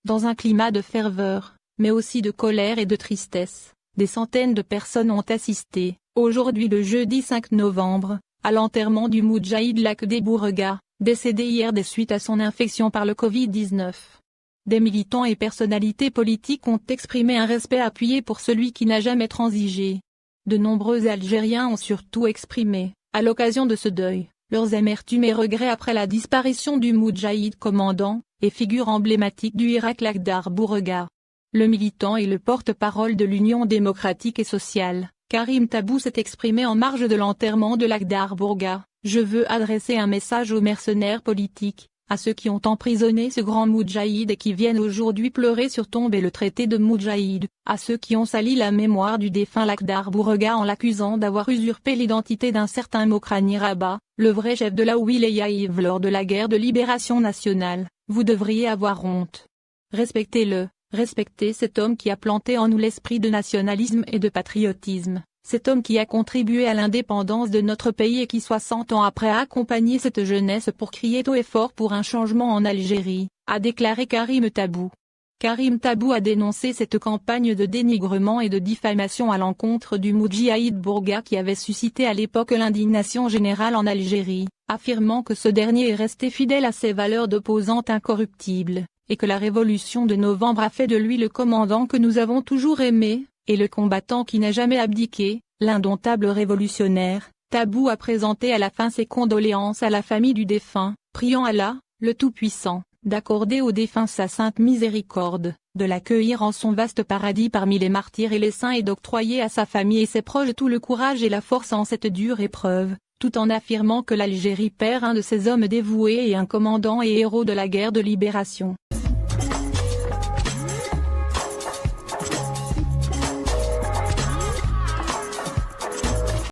Dans un climat de ferveur, mais aussi de colère et de tristesse, des centaines de personnes ont assisté, aujourd'hui le jeudi 5 novembre, à l'enterrement du Moudjahid Lakhdé Bourega, décédé hier des suites à son infection par le Covid-19. Des militants et personnalités politiques ont exprimé un respect appuyé pour celui qui n'a jamais transigé. De nombreux Algériens ont surtout exprimé, à l'occasion de ce deuil, leurs amertumes et regrets après la disparition du Moudjahid commandant et figure emblématique du Hirak Lakhdar Bourega. Le militant et le porte-parole de l'Union démocratique et sociale, Karim Tabou, s'est exprimé en marge de l'enterrement de Lakhdar Bourega. Je veux adresser un message aux mercenaires politiques, à ceux qui ont emprisonné ce grand Moudjahid et qui viennent aujourd'hui pleurer sur tombe et le traité de Moudjahid, à ceux qui ont sali la mémoire du défunt Lakhdar Bourega en l'accusant d'avoir usurpé l'identité d'un certain Mokrani Rabat, le vrai chef de la Wilaya lors de la guerre de libération nationale. Vous devriez avoir honte. Respectez-le, respectez cet homme qui a planté en nous l'esprit de nationalisme et de patriotisme. Cet homme qui a contribué à l'indépendance de notre pays et qui 60 ans après a accompagné cette jeunesse pour crier haut et fort pour un changement en Algérie, a déclaré Karim Tabou. Karim Tabou a dénoncé cette campagne de dénigrement et de diffamation à l'encontre du Moudjahid Bourega qui avait suscité à l'époque l'indignation générale en Algérie, affirmant que ce dernier est resté fidèle à ses valeurs d'opposant incorruptible, et que la révolution de novembre a fait de lui le commandant que nous avons toujours aimé, et le combattant qui n'a jamais abdiqué, l'indomptable révolutionnaire. Tabou a présenté à la fin ses condoléances à la famille du défunt, priant Allah, le Tout-Puissant, d'accorder au défunt sa sainte miséricorde, de l'accueillir en son vaste paradis parmi les martyrs et les saints et d'octroyer à sa famille et ses proches tout le courage et la force en cette dure épreuve, tout en affirmant que l'Algérie perd un de ses hommes dévoués et un commandant et héros de la guerre de libération.